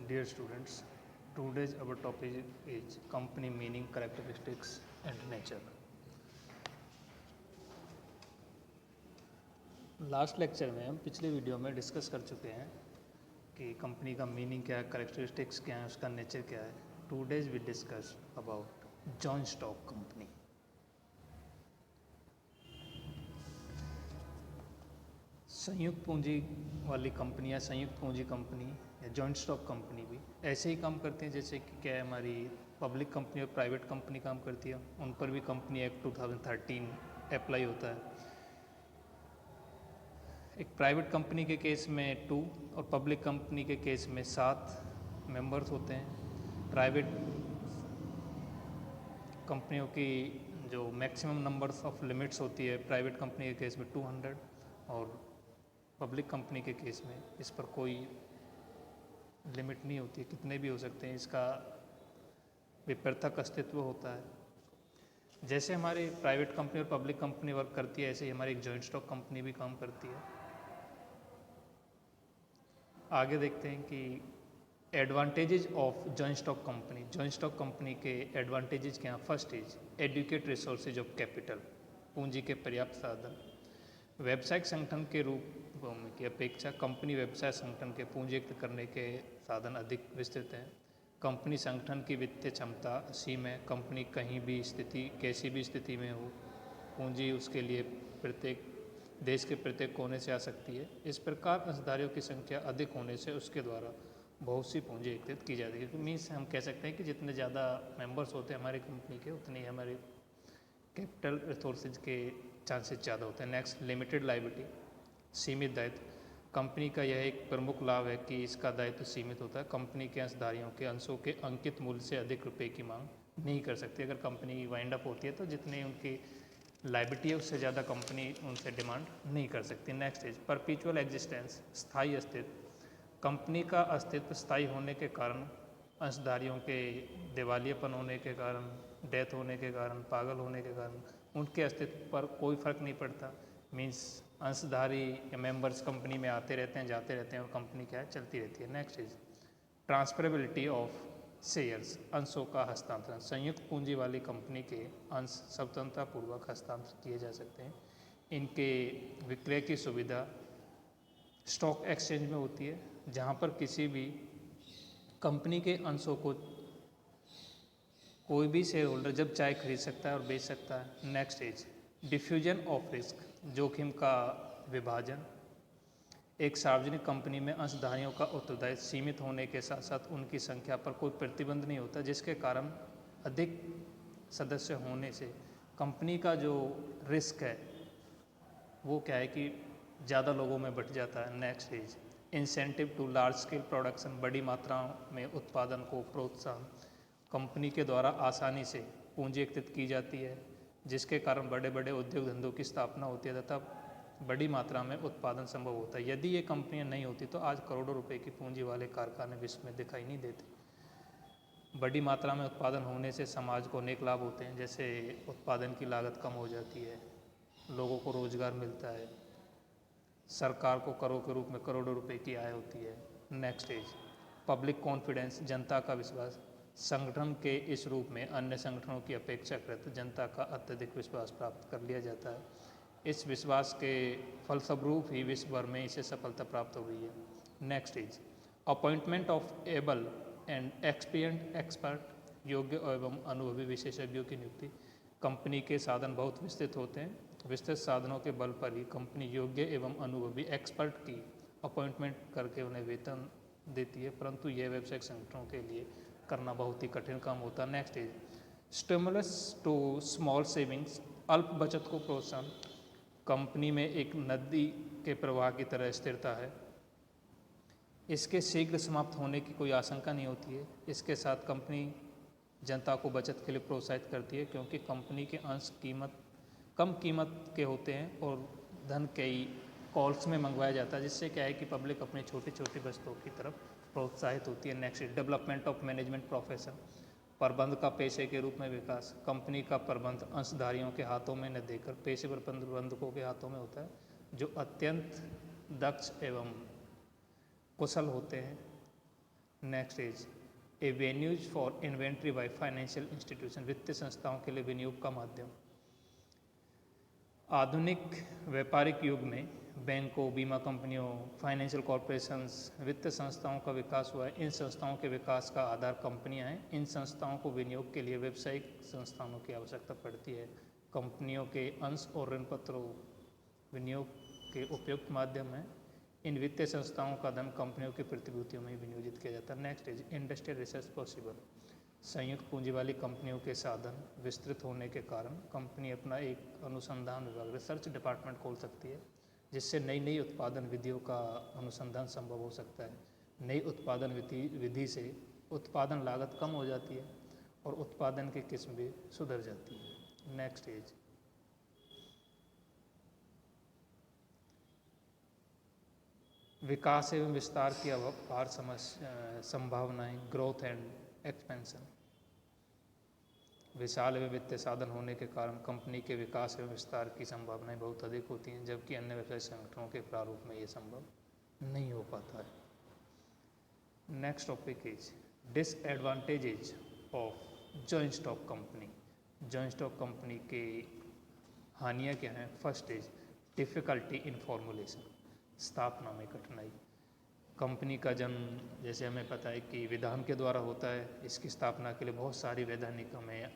Dear students, today's our topic is company meaning, characteristics and nature. Last lecture में हम पिछले video में discuss कर चुके हैं कि कंपनी का मीनिंग क्या है, करेक्टरिस्टिक्स क्या है, उसका नेचर क्या है. Today's we discuss about joint stock company. संयुक्त पूंजी वाली कंपनी या संयुक्त पूंजी कंपनी या जॉइंट स्टॉक कंपनी भी ऐसे ही काम करती हैं जैसे कि क्या है हमारी पब्लिक कंपनी और प्राइवेट कंपनी काम करती है. उन पर भी कंपनी एक्ट 2013 अप्लाई होता है. एक प्राइवेट कंपनी के केस में 2 और पब्लिक कंपनी के केस में 7 मेंबर्स होते हैं. प्राइवेट कंपनियों की जो मैक्सिमम नंबर्स ऑफ लिमिट्स होती है प्राइवेट कंपनी के केस में 200 और पब्लिक कंपनी के केस में इस पर कोई लिमिट नहीं होती है, कितने भी हो सकते हैं. इसका विपर्थक अस्तित्व होता है. जैसे हमारी प्राइवेट कंपनी और पब्लिक कंपनी वर्क करती है ऐसे ही हमारी एक जॉइंट स्टॉक कंपनी भी काम करती है. आगे देखते हैं कि advantages of joint stock company. Joint stock company के एडवांटेजेज क्या हैं. First is adequate resources of capital, पूंजी के पर्याप्त साधन. व्यवसायिक संगठन के रूप की अपेक्षा कंपनी व्यवसाय संगठन के पूंजीयुक्त करने के साधन अधिक विस्तृत हैं. कंपनी संगठन की वित्तीय क्षमता असीम है. कंपनी कहीं भी स्थिति कैसी भी स्थिति में हो पूंजी उसके लिए प्रत्येक देश के प्रत्येक कोने से आ सकती है. इस प्रकार अंशधारियों की संख्या अधिक होने से उसके द्वारा बहुत सी पूंजी एकत्रित की जाती है. क्योंकि मीन्स हम कह सकते हैं कि जितने ज़्यादा मेंबर्स होते हैं हमारी कंपनी के उतनी हमारे कैपिटल रिसोर्सेज के चांसेस ज़्यादा होते हैं. नेक्स्ट लिमिटेड लायबिलिटी, सीमित दायित्व. कंपनी का यह एक प्रमुख लाभ है कि इसका दायित्व सीमित होता है. कंपनी के अंशधारियों के अंशों के अंकित मूल्य से अधिक रुपए की मांग नहीं कर सकती. अगर कंपनी वाइंड अप होती है तो जितनी उनकी लायबिलिटी है उससे ज़्यादा कंपनी उनसे डिमांड नहीं कर सकती. नेक्स्ट इज परपीचुअल एग्जिस्टेंस, स्थायी अस्तित्व. कंपनी का अस्तित्व स्थायी होने के कारण अंशधारियों के दिवालियापन होने के कारण, डेथ होने के कारण, पागल होने के कारण उनके अस्तित्व पर कोई फर्क नहीं पड़ता. मीन्स अंशधारी या मेंबर्स कंपनी में आते रहते हैं जाते रहते हैं और कंपनी क्या है चलती रहती है. Next is transferability of shares, अंशों का हस्तांतरण. संयुक्त पूंजी वाली कंपनी के अंश स्वतंत्रतापूर्वक हस्तांतरित किए जा सकते हैं. इनके विक्रय की सुविधा स्टॉक एक्सचेंज में होती है जहां पर किसी भी कंपनी के अंशों को कोई भी शेयर होल्डर जब चाहे खरीद सकता है और बेच सकता है. Next is diffusion of risk, जोखिम का विभाजन. एक सार्वजनिक कंपनी में अंशधारियों का उत्तरदायित्व सीमित होने के साथ साथ उनकी संख्या पर कोई प्रतिबंध नहीं होता, जिसके कारण अधिक सदस्य होने से कंपनी का जो रिस्क है वो क्या है कि ज़्यादा लोगों में बट जाता है. Next is incentive to large scale production, बड़ी मात्रा में उत्पादन को प्रोत्साहन. कंपनी के द्वारा आसानी से पूंजी एकत्रित की जाती है जिसके कारण बड़े बड़े उद्योग धंधों की स्थापना होती है तथा बड़ी मात्रा में उत्पादन संभव होता है. यदि ये कंपनियां नहीं होती तो आज करोड़ों रुपए की पूंजी वाले कारखाने विश्व में दिखाई नहीं देते. बड़ी मात्रा में उत्पादन होने से समाज को अनेक लाभ होते हैं, जैसे उत्पादन की लागत कम हो जाती है, लोगों को रोजगार मिलता है, सरकार को करों के रूप में करोड़ों रुपए की आय होती है. नेक्स्ट इज पब्लिक कॉन्फिडेंस, जनता का विश्वास. संगठन के इस रूप में अन्य संगठनों की अपेक्षाकृत जनता का अत्यधिक विश्वास प्राप्त कर लिया जाता है. इस विश्वास के फलस्वरूप ही विश्व भर में इसे सफलता प्राप्त हो गई है. Next is appointment of able and experienced expert, योग्य एवं अनुभवी विशेषज्ञों की नियुक्ति. कंपनी के साधन बहुत विस्तृत होते हैं. विस्तृत साधनों के बल पर ही कंपनी योग्य एवं अनुभवी एक्सपर्ट की अपॉइंटमेंट करके उन्हें वेतन देती है, परंतु यह व्यावसायिक संगठनों के लिए करना बहुत ही कठिन काम होता है. Next is stimulus to small savings, अल्प बचत को प्रोत्साहन. कंपनी में एक नदी के प्रवाह की तरह स्थिरता है. इसके शीघ्र समाप्त होने की कोई आशंका नहीं होती है. इसके साथ कंपनी जनता को बचत के लिए प्रोत्साहित करती है क्योंकि कंपनी के अंश कम कीमत के होते हैं और धन कई कॉल्स में मंगवाया जाता है, जिससे क्या है कि पब्लिक अपनी छोटी छोटी वस्तुओं की तरफ प्रोत्साहित होती है. Next development of management profession, प्रबंध का पेशे के रूप में विकास. कंपनी का प्रबंध अंशधारियों के हाथों में न देकर पेशेवर प्रबंधकों के हाथों में होता है जो अत्यंत दक्ष एवं कुशल होते हैं. Next is a venues for inventory by financial institution, वित्तीय संस्थाओं के लिए विनियोग का माध्यम। आधुनिक व्यापारिक युग में बैंकों, बीमा कंपनियों, फाइनेंशियल कॉरपोरेशंस, वित्तीय संस्थाओं का विकास हुआ है। इन संस्थाओं के विकास का आधार कंपनियां हैं। इन संस्थाओं को विनियोग के लिए व्यावसायिक संस्थानों की आवश्यकता पड़ती है। कंपनियों के अंश और ऋण पत्रों विनियोग के उपयुक्त माध्यम हैं। इन वित्तीय संस्थाओं का धन कंपनियों की प्रतिभूतियों में विनियोजित किया जाता है। Next is industrial research possible. संयुक्त पूंजी वाली कंपनियों के साधन विस्तृत होने के कारण कंपनी अपना एक अनुसंधान विभाग, रिसर्च डिपार्टमेंट खोल सकती है, जिससे नई नई उत्पादन विधियों का अनुसंधान संभव हो सकता है। नई उत्पादन विधि से उत्पादन लागत कम हो जाती है और उत्पादन की किस्म भी सुधर जाती है। नेक्स्ट इज विकास एवं विस्तार की अपार संभावनाएं, ग्रोथ एंड एक्सपेंशन। विशाल एवं वित्तीय साधन होने के कारण कंपनी के विकास एवं विस्तार की संभावनाएं बहुत अधिक होती हैं, जबकि अन्य व्यवसाय संगठनों के प्रारूप में ये संभव नहीं हो पाता है। Next topic is disadvantages of joint stock company. Joint stock company के हानियाँ क्या हैं? First is difficulty in formulation, स्थापना में कठिनाई। कंपनी का जन्म जैसे हमें पता है कि विधान के द्वारा होता है। इसकी स्थापना के लिए बहुत सारी वैधानिक हमें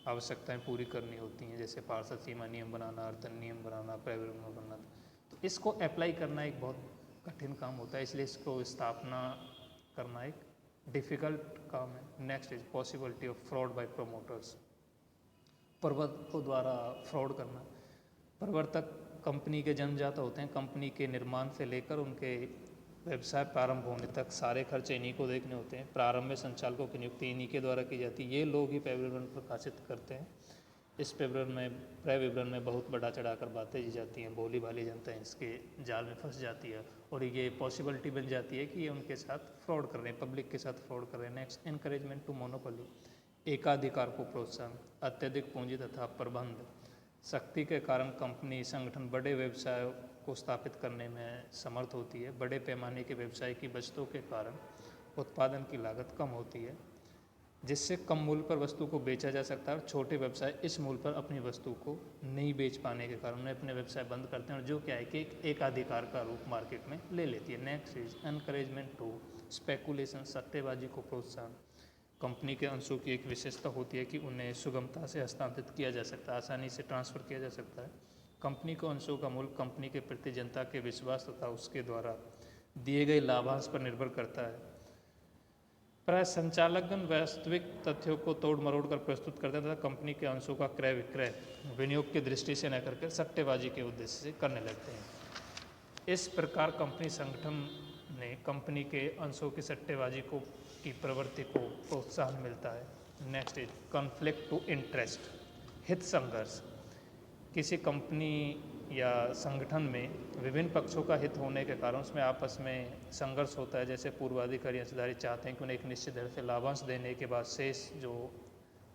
आवश्यकताएं पूरी करनी होती हैं, जैसे पार्षद सीमा नियम बनाना, अर्तन नियम बनाना, पर्यावरण बनाना। तो इसको अप्लाई करना एक बहुत कठिन काम होता है, इसलिए इसको स्थापना करना एक डिफ़िकल्ट काम है। Next is possibility of fraud by promoters, प्रवर्तकों द्वारा फ्रॉड करना। प्रवर्तक कंपनी के जन्मजात होते हैं। कंपनी के निर्माण से लेकर उनके व्यवसाय प्रारंभ होने तक सारे खर्च इन्हीं को देखने होते हैं। प्रारंभ में संचालकों की नियुक्ति इन्हीं के द्वारा की जाती है। ये लोग ही पेय विवरण प्रकाशित करते हैं। इस क्रय विवरण में बहुत बढ़ा चढ़ाकर बातें दी जाती हैं, भोली भाली जनता इसके जाल में फंस जाती है और ये पॉसिबिलिटी बन जाती है कि ये उनके साथ फ्रॉड कर रहे हैं, पब्लिक के साथ फ्रॉड कर रहे हैं। नेक्स्ट एनकरेजमेंट टू मोनोपोली, एकाधिकार को प्रोत्साहन। अत्यधिक पूंजी तथा प्रबंध शक्ति के कारण कंपनी संगठन बड़े व्यवसाय को स्थापित करने में समर्थ होती है। बड़े पैमाने के व्यवसाय की बचतों के कारण उत्पादन की लागत कम होती है, जिससे कम मूल्य पर वस्तु को बेचा जा सकता है और छोटे व्यवसाय इस मूल्य पर अपनी वस्तु को नहीं बेच पाने के कारण उन्हें अपने व्यवसाय बंद करते हैं, और जो क्या है कि एक एकाधिकार का रूप मार्केट में ले लेती है। Next is encouragement to speculation, सट्टेबाजी को प्रोत्साहन। कंपनी के अंशों की एक विशेषता होती है कि उन्हें सुगमता से हस्तांतरित किया जा सकता है, आसानी से ट्रांसफ़र किया जा सकता है। कंपनी को अंशों का मूल्य कंपनी के प्रति जनता के विश्वास तथा उसके द्वारा दिए गए लाभांश पर निर्भर करता है। प्राय संचालकगण वास्तविक तथ्यों को तोड़ मरोड़ कर प्रस्तुत करते हैं तथा कंपनी के अंशों का क्रय विक्रय विनियोग की दृष्टि से न करके सट्टेबाजी के उद्देश्य से करने लगते हैं। इस प्रकार कंपनी संगठन ने कंपनी के अंशों की सट्टेबाजी की प्रवृत्ति को प्रोत्साहन मिलता है। Next is conflict to interest, हित संघर्ष। किसी कंपनी या संगठन में विभिन्न पक्षों का हित होने के कारण उसमें आपस में संघर्ष होता है। जैसे पूर्वाधिकारी अंशधारी चाहते हैं कि उन्हें एक निश्चित दर से लाभांश देने के बाद शेष जो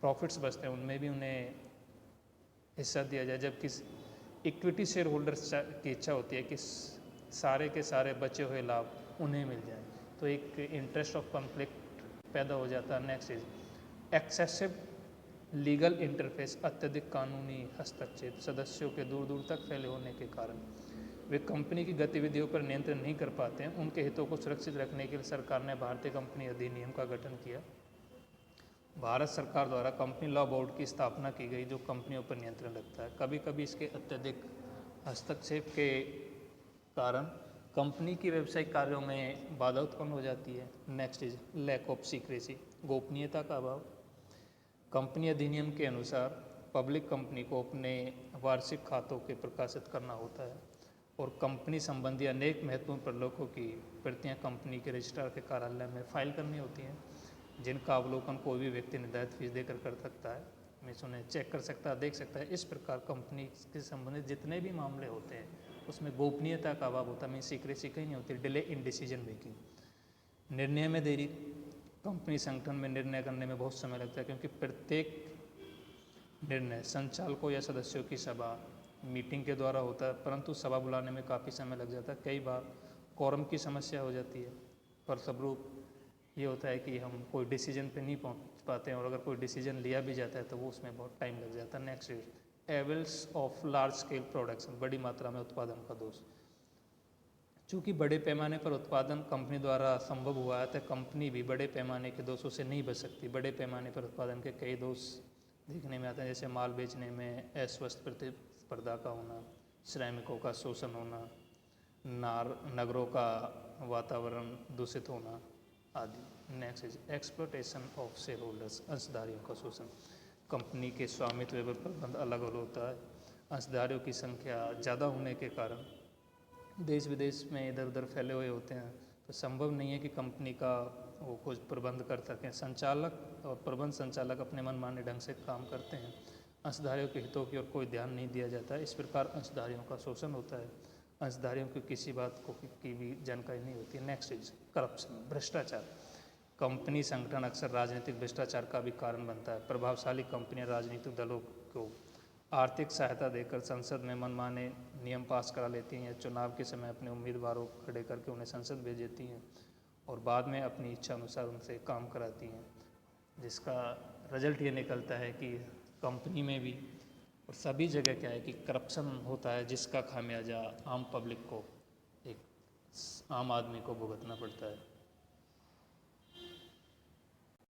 प्रॉफिट्स बचते हैं उनमें भी उन्हें हिस्सा दिया जाए, जबकि इक्विटी शेयर होल्डर्स की इच्छा होती है कि सारे के सारे बचे हुए लाभ उन्हें मिल जाए। तो एक इंटरेस्ट ऑफ कॉन्फ्लिक्ट पैदा हो जाता है। Next is excessive legal interface, अत्यधिक कानूनी हस्तक्षेप। सदस्यों के दूर दूर तक फैले होने के कारण वे कंपनी की गतिविधियों पर नियंत्रण नहीं कर पाते हैं। उनके हितों को सुरक्षित रखने के लिए सरकार ने भारतीय कंपनी अधिनियम का गठन किया। भारत सरकार द्वारा कंपनी लॉ बोर्ड की स्थापना की गई, जो कंपनियों पर नियंत्रण रखता है। कभी कभी इसके अत्यधिक हस्तक्षेप के कारण कंपनी की व्यावसायिक कार्यों में बाधा उत्पन्न हो जाती है। Next is lack of secrecy, गोपनीयता का अभाव। कंपनी अधिनियम के अनुसार पब्लिक कंपनी को अपने वार्षिक खातों के प्रकाशित करना होता है और कंपनी संबंधी अनेक महत्वपूर्ण प्रलेखों की प्रतियां कंपनी के रजिस्ट्रार के कार्यालय में फाइल करनी होती हैं, जिनका अवलोकन कोई भी व्यक्ति निर्धारित फीस देकर कर सकता है, मीन्स उन्हें चेक कर सकता है, देख सकता है। इस प्रकार कंपनी के संबंधित जितने भी मामले होते हैं उसमें गोपनीयता का अभाव होता है, मीन्स सीक्रेसी कहीं नहीं होती। डिले इन डिसीजन मेकिंग, निर्णय में देरी। कंपनी संगठन में निर्णय करने में बहुत समय लगता है, क्योंकि प्रत्येक निर्णय संचालकों या सदस्यों की सभा मीटिंग के द्वारा होता है, परंतु सभा बुलाने में काफ़ी समय लग जाता है। कई बार कोरम की समस्या हो जाती है, फलस्वरूप ये होता है कि हम कोई डिसीजन पे नहीं पहुंच पाते हैं, और अगर कोई डिसीजन लिया भी जाता है तो वो उसमें बहुत टाइम लग जाता है। Next is evils of large scale production, बड़ी मात्रा में उत्पादन का दोष। चूँकि बड़े पैमाने पर उत्पादन कंपनी द्वारा संभव हुआ है, तो कंपनी भी बड़े पैमाने के दोषों से नहीं बच सकती। बड़े पैमाने पर उत्पादन के कई दोष देखने में आते हैं, जैसे माल बेचने में अस्वस्थ प्रतिस्पर्धा का होना, श्रमिकों का शोषण होना, नगरों का वातावरण दूषित होना आदि। Next is exploitation of share holders, अंशधारियों का शोषण। कंपनी के स्वामित्व एवं प्रबंध अलग अलग होता है। अंशधारियों की संख्या ज़्यादा होने के कारण देश विदेश में इधर उधर फैले हुए होते हैं, तो संभव नहीं है कि कंपनी का वो कुछ प्रबंध कर सकें। संचालक और प्रबंध संचालक अपने मनमाने ढंग से काम करते हैं। अंशधारियों के हितों की ओर कोई ध्यान नहीं दिया जाता है। इस प्रकार अंशधारियों का शोषण होता है। अंशधारियों को किसी बात की भी जानकारी नहीं होती है। नेक्स्ट इज करप्शन, भ्रष्टाचार। कंपनी संगठन अक्सर राजनीतिक भ्रष्टाचार का भी कारण बनता है। प्रभावशाली कंपनियां राजनीतिक दलों को आर्थिक सहायता देकर संसद में मनमाने नियम पास करा लेती हैं, या चुनाव के समय अपने उम्मीदवारों को खड़े करके उन्हें संसद भेज देती हैं और बाद में अपनी इच्छा अनुसार उनसे काम कराती हैं, जिसका रिजल्ट ये निकलता है कि कंपनी में भी और सभी जगह क्या है कि करप्शन होता है, जिसका खामियाजा आम पब्लिक को, एक आम आदमी को भुगतना पड़ता है।